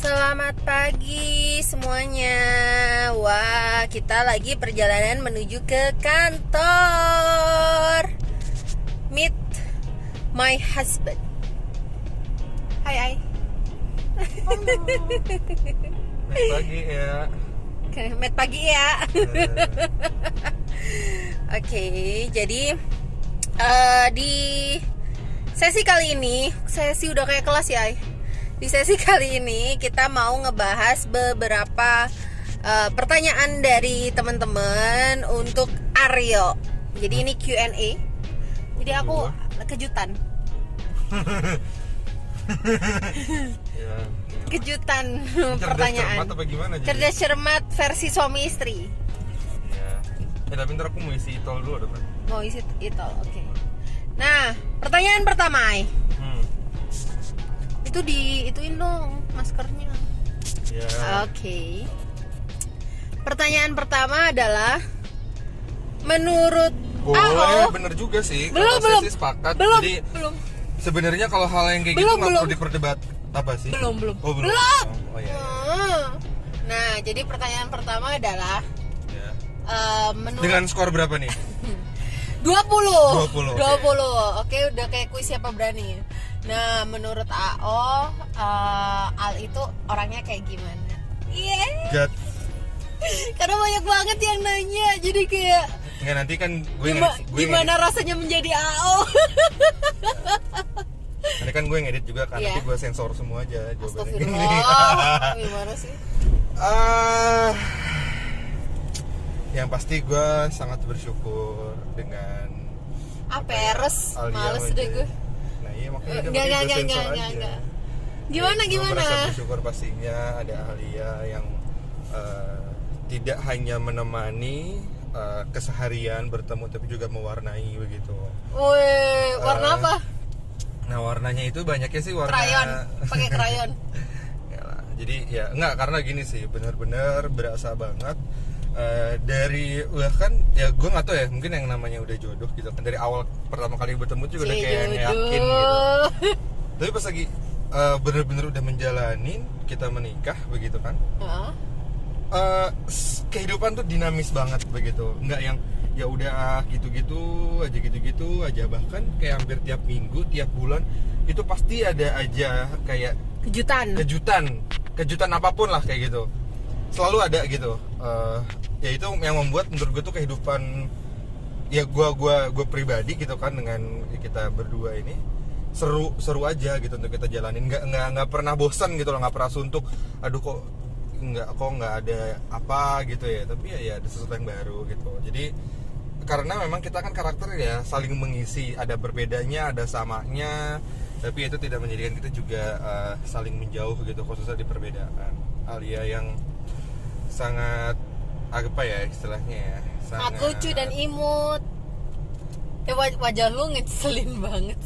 Selamat pagi semuanya. Wah, kita lagi perjalanan menuju ke kantor. Meet my husband. Hai. Met pagi ya. Met pagi ya. Oke, jadi di sesi kali ini, sesi udah kayak kelas ya. Di sesi kali ini kita mau ngebahas beberapa pertanyaan dari teman-teman untuk Aryo. Jadi ini Q&A. Jadi aku kejutan. Ya. Kejutan Cerdas pertanyaan. cermat apa gimana? Cerdas cermat versi suami istri. Ya. Tapi ntar aku mau isi tol dulu depan. Mau isi itu, oke. Nah, pertanyaan pertama, Ay. Itu ituin dong maskernya. Ya. Oke. Pertanyaan pertama adalah menurut Boleh, bener juga sih. Belum. Kalau saya sih sepakat. Belum. Jadi sebenarnya kalau hal yang kayak gitu nggak perlu diperdebat apa sih? Belum. Oh, belum. Belum. Oh iya. Nah, jadi pertanyaan pertama adalah Ya. menurut Dengan skor berapa nih? 20. 20, Oke, udah kayak kuis siapa berani. Nah, menurut AO, Al itu orangnya kayak gimana? God. Karena banyak banget yang nanya, jadi kayak Nggak, nanti kan gue gimana rasanya menjadi AO? Nanti kan gue ngedit juga kan, Iya. nanti gue sensor semua aja jawabannya. Astagfirullah. Gimana sih? Yang pasti gue sangat bersyukur dengan Peres, Alia males aja. deh gue. Nah iya makanya udah Enggak. gue sensor aja. Gimana? Gue merasa bersyukur pastinya ada Alia yang tidak hanya menemani keseharian bertemu, tapi juga mewarnai begitu. Woi, warna apa? Nah warnanya itu banyaknya sih warna Krayon, pakai krayon. Yalah, jadi ya enggak, karena gini sih, benar-benar berasa banget dari bahkan ya gue nggak tahu ya, mungkin yang namanya udah jodoh gitu kan, dari awal pertama kali bertemu juga udah kayak yakin gitu. Tapi pas lagi bener-bener udah menjalanin, kita menikah begitu kan, kehidupan tuh dinamis banget begitu, nggak yang ya udah gitu-gitu aja, bahkan kayak hampir tiap minggu, tiap bulan itu pasti ada aja kayak kejutan apapun lah kayak gitu, selalu ada gitu. Ya itu yang membuat menurut gue tuh kehidupan ya gue pribadi gitu kan, dengan kita berdua ini seru aja gitu untuk kita jalanin, nggak pernah bosan gitu loh, nggak pernah suntuk, aduh kok nggak ada apa gitu ya, tapi ya ada sesuatu yang baru gitu. Jadi karena memang kita kan karakter ya saling mengisi, ada berbedanya, ada samanya, tapi itu tidak menjadikan kita juga saling menjauh gitu, khususnya di perbedaan. Alia yang sangat apa ya istilahnya ya, sangat lucu dan imut. Wajah lu ngeselin banget.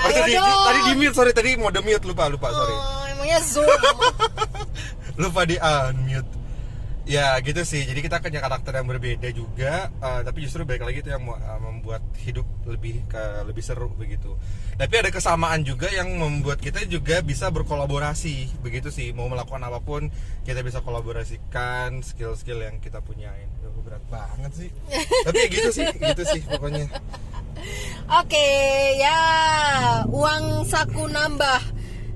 Tadi di mute, sorry, tadi mode mute, lupa sorry. Emangnya Zoom. Lupa di unmute. Ya gitu sih, jadi kita punya karakter yang berbeda juga, tapi justru balik lagi itu yang membuat hidup lebih seru begitu. Tapi ada kesamaan juga yang membuat kita juga bisa berkolaborasi begitu sih, mau melakukan apapun kita bisa kolaborasikan skill-skill yang kita punyain. Berat banget sih, tapi ya gitu sih pokoknya. Oke, ya uang saku nambah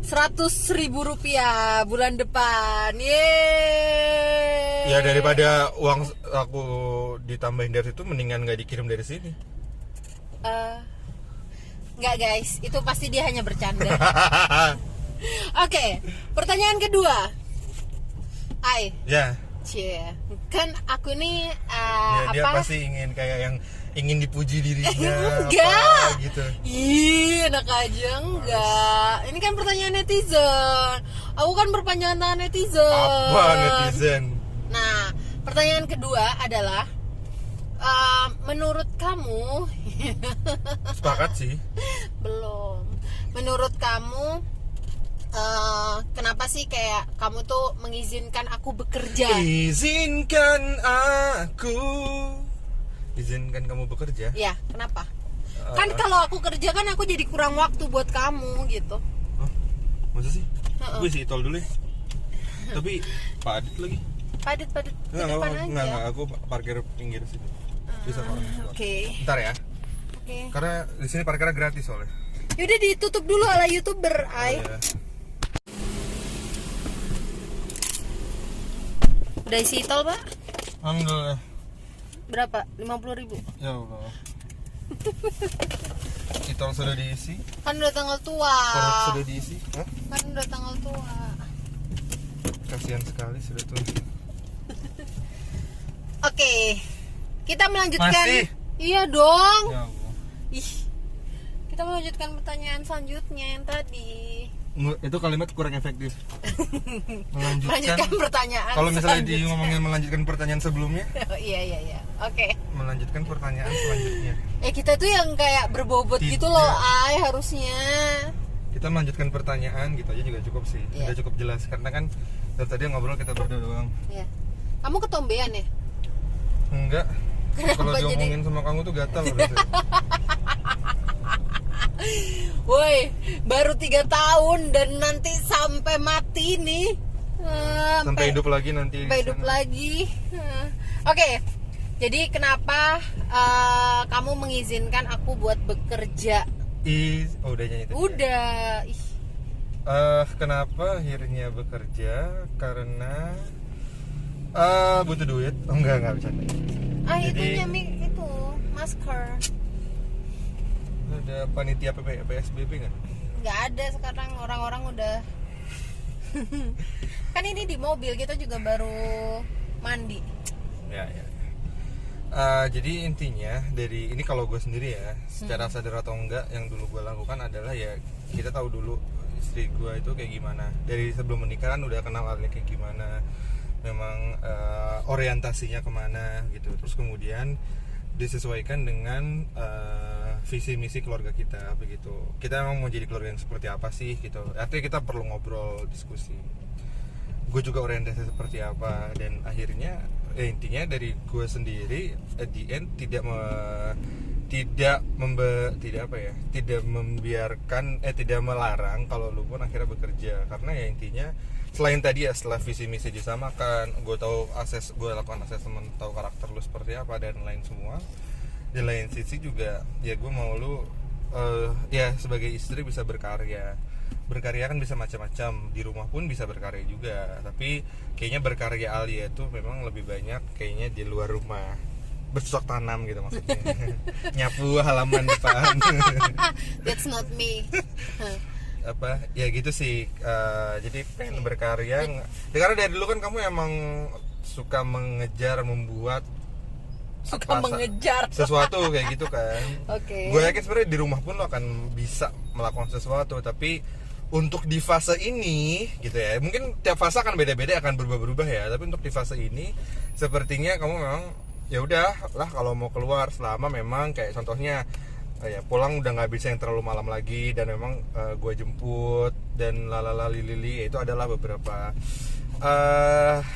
100.000 rupiah bulan depan. Yeay. Ya daripada uang aku ditambahin dari situ, mendingan nggak dikirim dari sini. Nggak guys, itu pasti dia hanya bercanda. Oke, pertanyaan kedua. Ya. Kan aku nih Dia pasti ingin kayak yang ingin dipuji dirinya. Enggak gitu. Ih, enak aja enggak. Ini kan pertanyaan netizen. Aku kan berpanjangan tangan netizen. Apa netizen? Nah, pertanyaan kedua adalah menurut kamu Sepakat sih. belum. Menurut kamu kenapa sih kayak kamu tuh mengizinkan aku bekerja? Izinkan kamu bekerja. Ya, kenapa? Kan kalau aku kerja kan aku jadi kurang waktu buat kamu gitu. Oh, masa sih? Gue isi tol dulu ya. Tapi padat lagi. Padat. Enggak, aku parkir pinggir situ. Bisa kok. Oke. Bentar ya. Oke. Karena di sini parkirnya gratis soalnya. Yaudah ditutup dulu ala YouTuber, Ay. Iya. Udah isi tol, Pak? Alhamdulillah. Berapa? 50.000. Ya Allah. Tol sudah diisi. Kan udah tanggal tua. Perut sudah diisi. Hah? Kan udah tanggal tua. Kasihan sekali sudah tuh. Oke. Kita melanjutkan. Masih? Iya dong. Ya Allah. Ih. Kita melanjutkan pertanyaan selanjutnya yang tadi. Itu kalimat kurang efektif. Melanjutkan pertanyaan. Kalau misalnya selanjutnya. ngomongin melanjutkan pertanyaan sebelumnya, Iya. Oke. melanjutkan pertanyaan selanjutnya. Kita tuh yang kayak berbobot Tidak. gitu loh, Ay, harusnya. Kita melanjutkan pertanyaan gitu aja juga cukup sih. Iya. Udah cukup jelas karena kan dari tadi ngobrol kita berdua doang. Iya. Kamu ketombean ya? Enggak. Kalau Kenapa diomongin sama kamu tuh gatal rasanya. Woi, baru 3 tahun dan nanti sampai mati nih. Sampai hidup lagi nanti. Sampai hidup lagi. Oke. Jadi kenapa kamu mengizinkan aku buat bekerja? Udah nyanyi tadi. Udah. Ih. Kenapa akhirnya bekerja? Karena butuh duit. Oh, enggak bercanda. Itu nyami itu masker. Ada panitia PSBB nggak? Nggak ada sekarang, orang-orang udah. Kan ini di mobil, kita juga baru mandi. Ya. Jadi intinya dari ini kalau gue sendiri ya, secara sadar atau enggak, yang dulu gue lakukan adalah ya kita tahu dulu istri gue itu kayak gimana. Dari sebelum menikah kan udah kenal halnya kayak gimana, memang orientasinya kemana gitu. Terus kemudian disesuaikan dengan visi misi keluarga kita begitu. Kita memang mau jadi keluarga yang seperti apa sih gitu. Artinya kita perlu ngobrol, diskusi. Gue juga orientasi seperti apa, dan akhirnya intinya dari gue sendiri at the end tidak melarang kalau lu pun akhirnya bekerja, karena ya intinya selain tadi ya setelah visi misi disamakan, gue lakukan asesmen, tahu karakter lu seperti apa dan lain semua. Di lain sisi juga ya gue mau lu ya sebagai istri bisa berkarya kan bisa macam-macam, di rumah pun bisa berkarya juga, tapi kayaknya berkarya Alia itu memang lebih banyak kayaknya di luar rumah, bercocok tanam gitu maksudnya. Nyapu halaman depan. That's not me. Apa ya gitu sih. Jadi pengen berkarya karena dari dulu kan kamu emang suka mengejar, mengejar sesuatu kayak gitu kan. Oke. Gue yakin sebenarnya di rumah pun lo akan bisa melakukan sesuatu, tapi untuk di fase ini gitu ya, mungkin tiap fase akan beda-beda, akan berubah-berubah ya, tapi untuk di fase ini sepertinya kamu memang ya udah lah kalau mau keluar, selama memang kayak contohnya ya pulang udah nggak bisa yang terlalu malam lagi, dan memang gue jemput dan lili itu adalah beberapa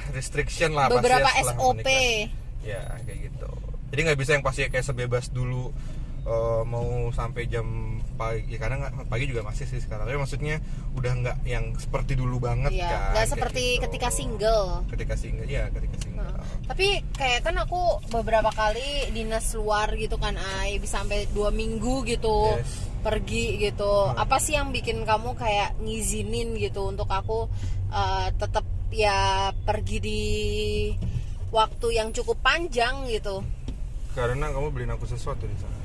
restriction lah, beberapa pasti ya SOP ya kayak gitu. Jadi nggak bisa yang pasti kayak sebebas dulu mau sampai jam pagi ya, kadang pagi juga masih sih sekarang, tapi maksudnya udah nggak yang seperti dulu banget ya, kan, nggak seperti gitu. ketika single. Tapi kayak kan aku beberapa kali dinas luar gitu kan, bisa sampai 2 minggu gitu. Yes. Pergi gitu. Apa sih yang bikin kamu kayak ngizinin gitu untuk aku tetap ya pergi di waktu yang cukup panjang gitu? Karena kamu beliin aku sesuatu di sana.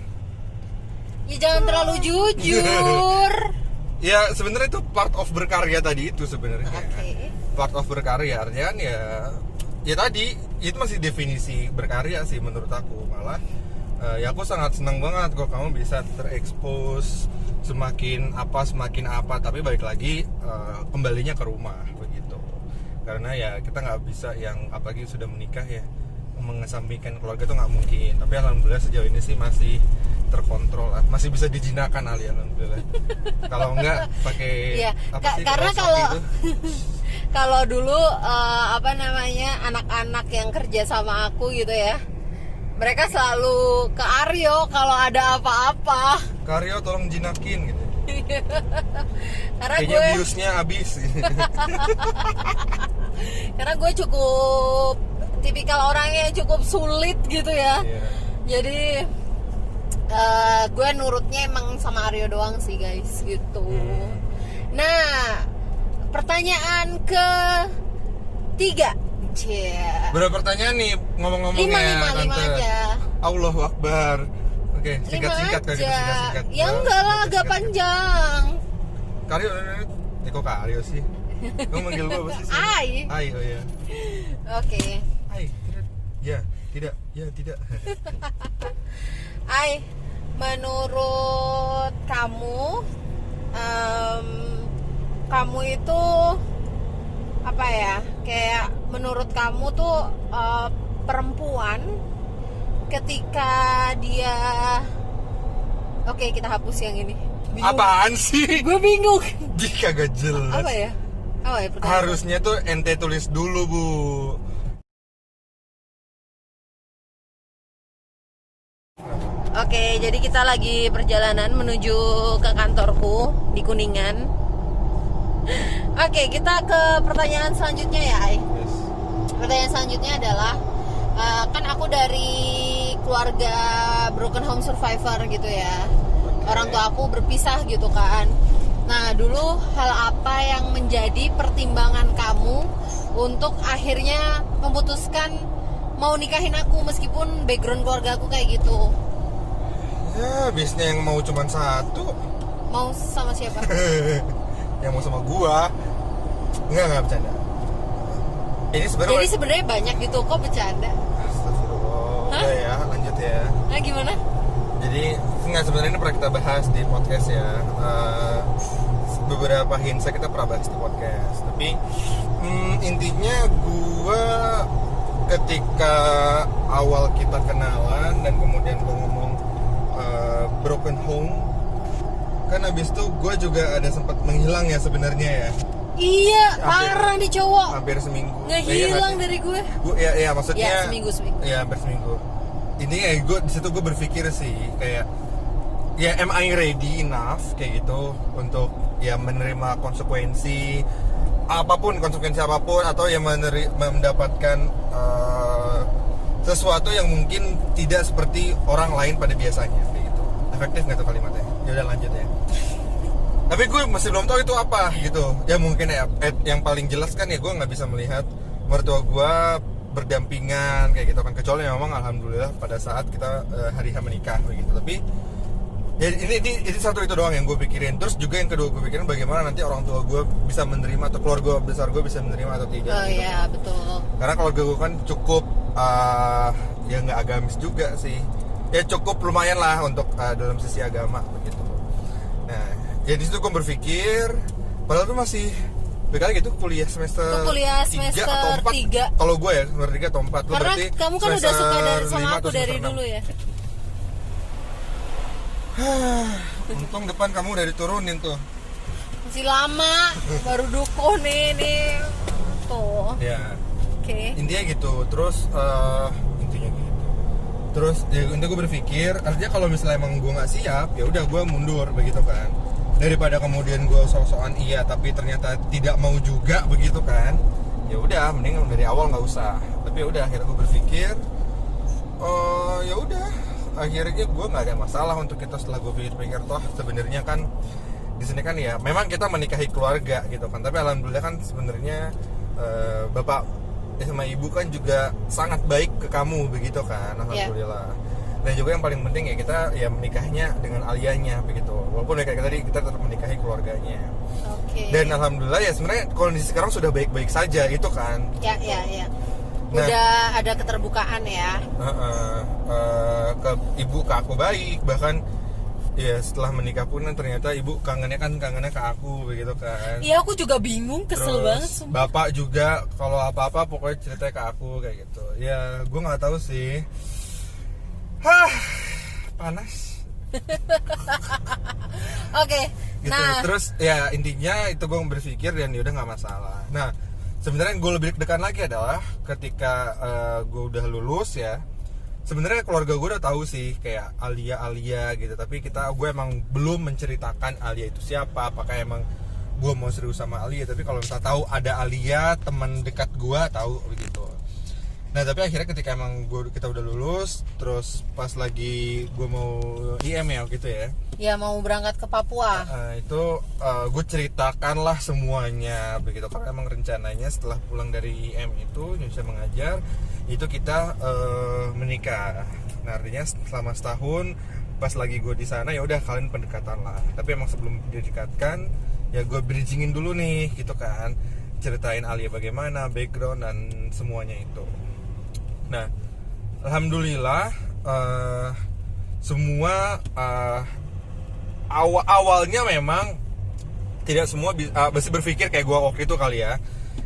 Ya jangan terlalu jujur. Ya sebenarnya itu part of berkarya tadi itu sebenarnya. Oke. Part of berkarya artinya kan ya tadi itu masih definisi berkarya sih menurut aku. Malah ya aku sangat senang banget kalau kamu bisa terekspos semakin apa, tapi balik lagi kembalinya ke rumah begitu. Karena ya kita nggak bisa yang apalagi sudah menikah ya, mengesampingkan keluarga itu nggak mungkin. Tapi alhamdulillah sejauh ini sih masih terkontrol, masih bisa dijinakan alhamdulillah. Kalau enggak pakai ya, apa sih? Karena kalau dulu anak-anak yang kerja sama aku gitu ya, Mereka selalu ke Aryo kalau ada apa-apa. Karyo tolong jinakin gitu. Karena Kayaknya gue biusnya habis. karena gue cukup tipikal orang yang cukup sulit gitu ya. Iya. Jadi gue nurutnya emang sama Aryo doang sih guys gitu. Nah, pertanyaan ketiga. Berapa pertanyaan nih ngomong-ngomongnya? Lima aja. Allahu Akbar. Oke, singkat-singkat Lima kayak gitu, aja. singkat-singkat. Ya enggak lah, agak panjang. Karyo, kok Karyo sih? Kamu manggil gue apa sih? Ai. Ai, oh ya. Oke. Ai, tidak. Ya, tidak. Ya, tidak. Ai, menurut kamu, kamu itu apa ya? Kayak menurut kamu tuh perempuan ketika dia, oke kita hapus yang ini. Bingung. Apaan sih? Gue bingung. Jika gak jelas. Apa ya? Apa ya pertanyaan? Harusnya tuh ente tulis dulu, Bu. Oke, jadi kita lagi perjalanan menuju ke kantorku di Kuningan. Oke, kita ke pertanyaan selanjutnya ya, Ai. Yes. Pertanyaan selanjutnya adalah, kan aku dari keluarga broken home survivor gitu ya. Orang tua aku berpisah gitu kan. Nah, dulu hal apa yang menjadi pertimbangan kamu untuk akhirnya memutuskan mau nikahin aku meskipun background keluarga aku kayak gitu? Ya, biasanya yang mau cuman satu. Mau sama siapa? Yang mau sama gua. Enggak bercanda. Ini sebenarnya Jadi sebenarnya banyak gitu, kok bercanda? Astagfirullah. Hah? Udah ya, lanjut ya. Nah, gimana? Jadi nggak, sebenarnya ini pernah kita bahas di podcast ya. Beberapa hint kita pernah bahas di podcast. Tapi intinya gua ketika awal kita kenalan dan kemudian gua ngomong broken home, kan abis itu gue juga ada sempat menghilang ya sebenarnya ya. Iya, parah nih cowok. Hampir seminggu. Ngehilang dari gue. Gue ya maksudnya. Ya, seminggu. Ya, hampir seminggu. Ini ya gue di situ gue berpikir sih kayak, ya am I ready enough kayak gitu untuk ya menerima konsekuensi apapun atau ya mendapatkan sesuatu yang mungkin tidak seperti orang lain pada biasanya kayak gitu. Efektif nggak tuh kalimatnya? Ya udah lanjut ya. Tapi gue masih belum tahu itu apa gitu. Ya mungkin ya yang paling jelas kan ya gue nggak bisa melihat mertua gue berdampingan kayak gitu kan, kecuali memang alhamdulillah pada saat kita hari H menikah begitu. Tapi ya ini satu itu doang yang gue pikirin. Terus juga yang kedua gue pikirin bagaimana nanti orang tua gue bisa menerima atau keluarga besar gue bisa menerima atau tidak. Oh gitu. iya, betul. Karena keluarga gue kan cukup ya nggak agamis juga sih. Ya cukup lumayan lah untuk dalam sisi agama begitu. Nah, ya di situ gue berpikir, padahal tuh masih BKL gitu kuliah semester 3 atau 4. Kalau gue ya semester 3 atau 4. Karena kamu kan udah suka sama aku dari dulu ya. Untung depan kamu udah diturunin tuh. Masih lama, baru duko nih. Tuh. Ya. Oke. Intinya gitu. Terus intinya gitu. Terus ya intinya gue berpikir, artinya kalau misalnya emang gue nggak siap, ya udah gue mundur begitu kan. Daripada kemudian gue sok-sokan iya tapi ternyata tidak mau juga begitu kan. Ya udah, mending dari awal nggak usah. Tapi ya udah, akhirnya gue berpikir, ya udah. Akhirnya gue nggak ada masalah untuk kita. Setelah gue pikir-pikir, toh sebenarnya kan di sini kan ya memang kita menikahi keluarga gitu kan, tapi alhamdulillah kan sebenarnya bapak sama ibu kan juga sangat baik ke kamu begitu kan, alhamdulillah. Dan juga yang paling penting ya kita ya menikahnya dengan alianya begitu, walaupun kayak tadi kita tetap menikahi keluarganya. Dan alhamdulillah ya sebenarnya kondisi sekarang sudah baik-baik saja itu kan. Ya. Nah, udah ada keterbukaan ya. Ke ibu ke aku baik, bahkan ya setelah menikah pun ternyata ibu kangennya ke aku begitu kan. Iya, aku juga bingung, kesel banget sumpah. Bapak juga kalau apa-apa pokoknya ceritanya ke aku kayak gitu. Ya gue nggak tahu sih. Panas. Oke. Gitu. Nah, Terus ya intinya itu gue berpikir dan ya udah nggak masalah. Nah, sebenarnya yang gue lebih deg-degan lagi adalah ketika gue udah lulus ya. sebenarnya keluarga gue udah tahu sih kayak Alia gitu, tapi gue emang belum menceritakan Alia itu siapa, apakah emang gue mau serius sama Alia. Tapi kalau misalnya tahu ada Alia, teman dekat gue tahu begitu. Nah tapi akhirnya ketika emang kita udah lulus, terus pas lagi gue mau IM ya gitu ya. Ya mau berangkat ke Papua. Itu gue ceritakanlah semuanya begitu, karena emang rencananya setelah pulang dari IM itu Indonesia Mengajar itu kita menikah. Nah artinya selama setahun pas lagi gue di sana ya udah kalian pendekatan lah. Tapi emang sebelum didekatkan ya gue bridgingin dulu nih gitu kan, ceritain Alia bagaimana, background dan semuanya itu. Nah, alhamdulillah semua awalnya memang tidak semua masih berpikir kayak gue waktu itu kali ya,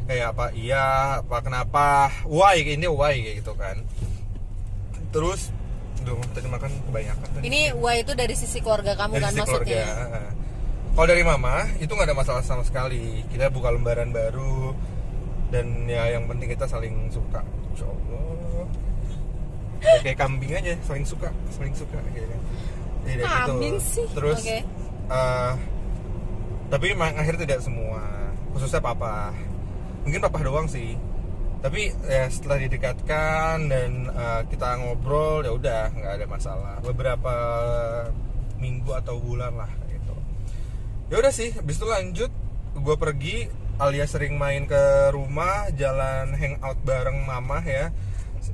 kayak apa iya, apa kenapa, why kayak gitu kan. Terus, tadi makan kebanyakan. Ini why itu dari sisi keluarga kamu dari kan sisi maksudnya? Keluarga. Kalau dari mama itu nggak ada masalah sama sekali. Kita buka lembaran baru dan ya yang penting kita saling suka. Insya Allah. Kayak kambing aja, saling suka kayaknya. Jadi Kambing gitu. sih. Terus, Oke. tapi memang akhirnya tidak semua, khususnya papa. Mungkin papa doang sih. Tapi ya setelah didekatkan dan kita ngobrol ya udah nggak ada masalah. Beberapa minggu atau bulan lah gitu. Ya udah sih, habis itu lanjut gue pergi, Alia sering main ke rumah, jalan hangout bareng mama ya.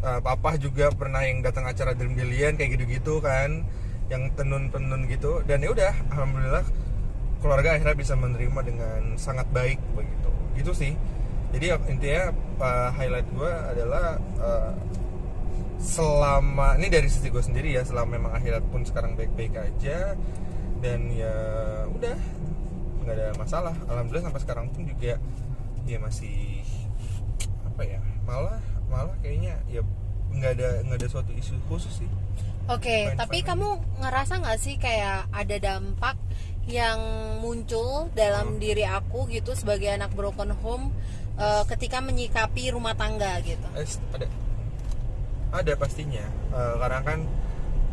Papa juga pernah yang datang acara Dream Billion kayak gitu-gitu kan, yang tenun-tenun gitu. Dan ya udah, alhamdulillah keluarga akhirnya bisa menerima dengan sangat baik begitu. Gitu sih. Jadi intinya highlight gue adalah selama ini dari sisi gue sendiri ya, selama memang akhirat pun sekarang baik-baik aja dan ya udah nggak ada masalah. Alhamdulillah sampai sekarang pun juga ya masih apa ya, malah kayaknya ya nggak ada suatu isu khusus sih. Oke, tapi kamu ngerasa nggak sih kayak ada dampak yang muncul dalam diri aku gitu sebagai anak broken home ketika menyikapi rumah tangga gitu? Ada pastinya, karena kan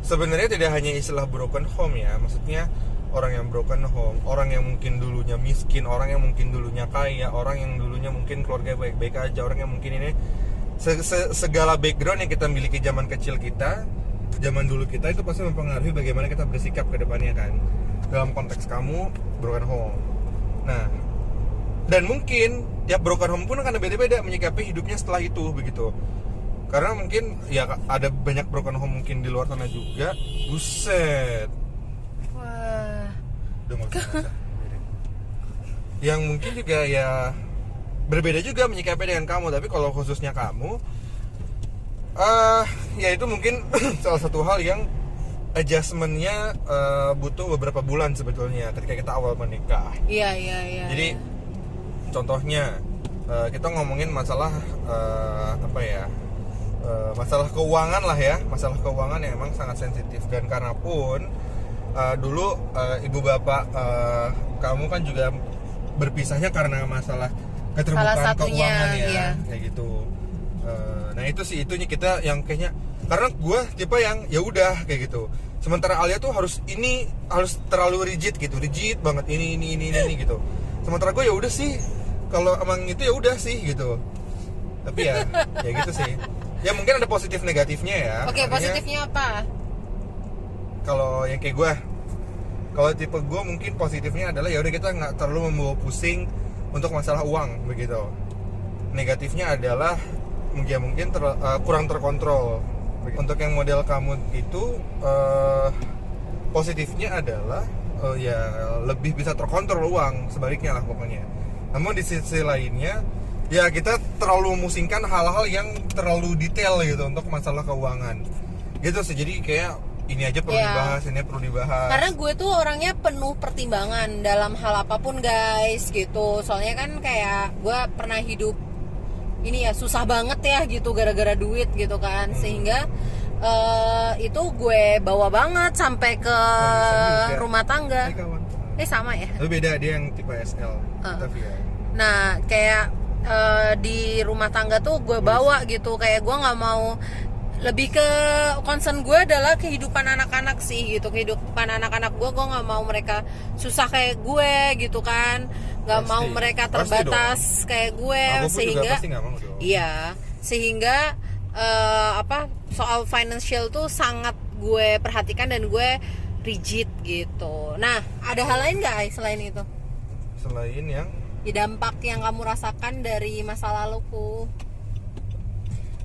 sebenarnya tidak hanya istilah broken home ya, maksudnya orang yang broken home, orang yang mungkin dulunya miskin, orang yang mungkin dulunya kaya, orang yang dulunya mungkin keluarga baik-baik aja, orang yang mungkin ini segala background yang kita miliki zaman kecil kita, zaman dulu kita itu pasti mempengaruhi bagaimana kita bersikap ke depannya kan. Dalam konteks kamu broken home. Nah, dan mungkin tiap broken home pun akan beda-beda menyikapi hidupnya setelah itu begitu. Karena mungkin ya ada banyak broken home mungkin di luar sana juga. Buset. Wah. Udah nggak usah. Yang mungkin juga ya berbeda juga menyikapi dengan kamu, tapi kalau khususnya kamu ya itu mungkin salah satu hal yang adjustmentnya butuh beberapa bulan sebetulnya ketika kita awal menikah. Iya. Jadi contohnya kita ngomongin masalah apa ya, masalah keuangan lah ya, masalah keuangan yang emang sangat sensitif. Dan karena pun dulu ibu bapak kamu kan juga berpisahnya karena masalah keterbukaan keuangan ya, iya. Kayak gitu. Nah itu sih, itunya kita yang kayaknya, karena gue tipe yang ya udah kayak gitu. Sementara Alia tuh harus terlalu rigid banget ini gitu. Sementara gue ya udah sih, kalau emang itu ya udah sih gitu. Tapi ya gitu sih. Ya mungkin ada positif negatifnya ya. Oke, positifnya apa? Kalau yang kayak gue, kalau tipe gue mungkin positifnya adalah ya udah kita nggak terlalu membawa pusing untuk masalah uang begitu. Negatifnya adalah mungkin kurang terkontrol. Untuk yang model kamu itu positifnya adalah ya lebih bisa terkontrol uang, sebaliknya lah pokoknya. Namun di sisi lainnya ya kita terlalu memusingkan hal-hal yang terlalu detail gitu untuk masalah keuangan gitu sih. Jadi kayak ini aja perlu dibahas, ini perlu dibahas. Karena gue tuh orangnya penuh pertimbangan dalam hal apapun guys gitu. Soalnya kan kayak gue pernah hidup ini ya susah banget ya gitu gara-gara duit gitu kan. Sehingga itu gue bawa banget sampai ke rumah tangga. Sama ya? Tapi beda, dia yang tipe SL. Tapi ya. Nah kayak di rumah tangga tuh gue bawa gitu. Kayak gue gak mau lebih ke concern gue adalah kehidupan anak-anak sih gitu, kehidupan anak-anak gue nggak mau mereka susah kayak gue gitu kan, nggak mau mereka terbatas kayak gue, sehingga iya sehingga soal financial tuh sangat gue perhatikan dan gue rigid gitu. Nah ada hal lain nggak selain itu? Selain yang dampak yang kamu rasakan dari masa laluku?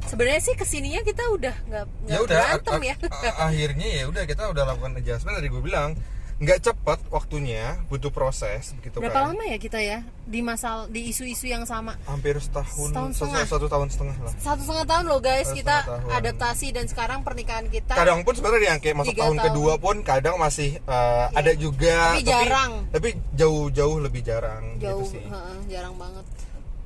Sebenarnya sih kesininya kita udah nggak berantem ya. Akhirnya ya udah kita udah lakukan adjustment. Tadi gue bilang nggak cepat waktunya, butuh proses begitu. Berapa lama ya kita ya di isu-isu yang sama? Hampir setahun setengah. 1,5 tahun lah. 1,5 tahun loh guys, kita adaptasi dan sekarang pernikahan kita. Kadang pun sebenarnya yang kayak masuk tahun kedua pun kadang masih ada juga. Tapi jarang. Tapi jauh lebih jarang. Jauh, gitu sih. Jarang banget.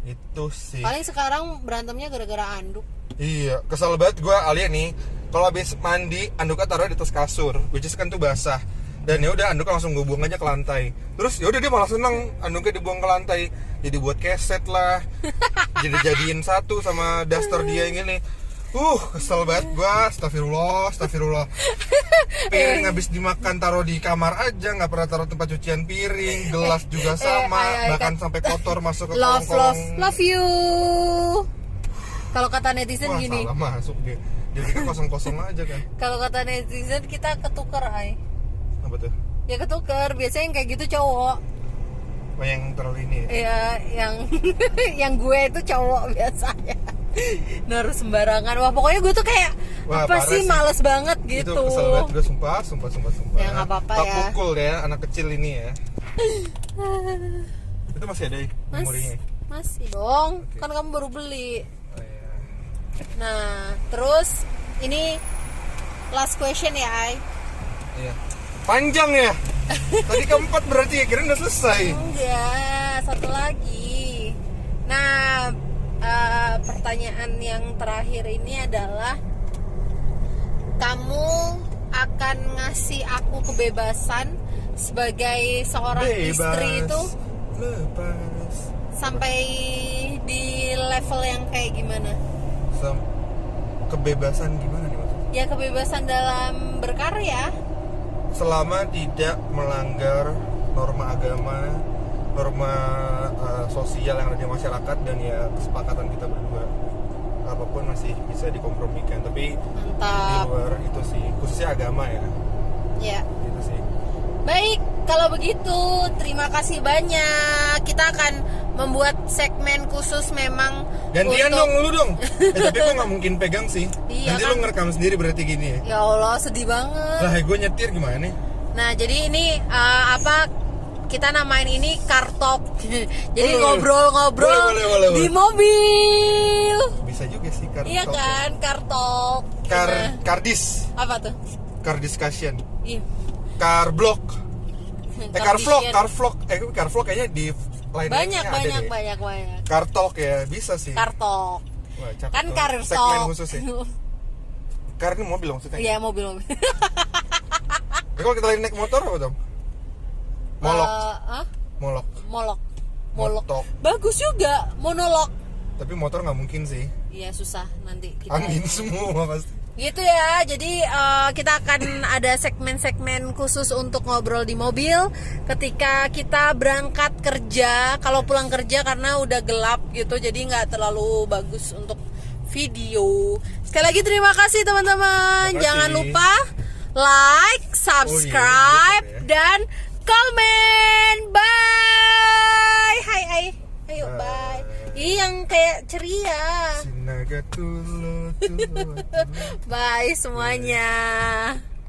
Itu sih. Paling sekarang berantemnya gara-gara anduk. Iya, kesel banget gue Alia nih. Kalau habis mandi, anduknya taruh di atas kasur, which is kan tuh basah. Dan ya udah anduknya langsung gue buang aja ke lantai. Terus ya udah dia malah seneng anduknya dibuang ke lantai. Jadi buat keset lah. Jadiin satu sama daster dia yang ini. Kesel banget gue. Astagfirullah. Piring habis dimakan taruh di kamar aja, nggak pernah taruh tempat cucian piring. Gelas juga sama, bahkan sampai kotor masuk ke kolong-kolong. Love you. Kalau kata netizen gini. Salah masuk dia. Jadi kan kosong-kosong aja kan. Kalau kata netizen kita ketuker Apa tuh? Ya ketuker, biasanya yang kayak gitu cowok. Yang terlalu ini. Iya, yang gue itu cowok biasanya. Naruh sembarangan. Wah, pokoknya gue tuh kayak apa sih males banget gitu. Itu kesel banget gue, sumpah. Ya nggak apa-apa ya. Tak pukul ya anak kecil ini ya. Itu masih ada memorinya? Masih dong, kan kamu baru beli. Nah, terus ini last question ya, Iya. Panjang ya? Tadi keempat berarti ya, kira udah selesai. Enggak, satu lagi. Nah, pertanyaan yang terakhir ini adalah kamu akan ngasih aku kebebasan sebagai seorang istri itu lepas. Sampai di level yang kayak gimana? Kebebasan gimana nih maksudnya? Ya kebebasan dalam berkarya. Selama tidak melanggar norma agama, norma sosial yang ada di masyarakat, dan ya kesepakatan kita berdua, apapun masih bisa dikompromikan. Tapi mantap. Di luar itu sih, khususnya agama ya. Ya. Gitu sih. Baik, kalau begitu terima kasih banyak. Kita akan membuat segmen khusus memang. Gantian dong, lu dong. Tapi gue nggak mungkin pegang sih. Iya, nanti kan? lu ngerekam sendiri berarti gini ya. Ya Allah, sedih banget. Lah, gue nyetir gimana nih? Nah, jadi ini kita namain ini kartok. Jadi ngobrol-ngobrol di mobil. Bisa juga sih kartok. Iya kan, kartok. Kardis. Apa tuh? Car discussion. Iya. Car vlog. Car vlog kayaknya di lainnya banyak. Car talk ya, bisa sih. Car talk. Wah, cakep Kan tuh. car segmen talk. khusus ya. Car ini mobil maksudnya. Iya, mobil. Kalau kita lagi naik motor apa dong? Molok. Motok. Bagus juga, monolog. Tapi motor nggak mungkin sih. Iya, susah nanti kita. Angin semua pasti. Gitu ya, jadi kita akan ada segmen-segmen khusus untuk ngobrol di mobil ketika kita berangkat kerja, kalau pulang kerja karena udah gelap gitu, jadi nggak terlalu bagus untuk video. Sekali lagi terima kasih teman-teman, jangan lupa like, subscribe, dan komen. Bye. Hai. Ayo bye. Yang kayak ceria. Sinaga tulo. Bye semuanya.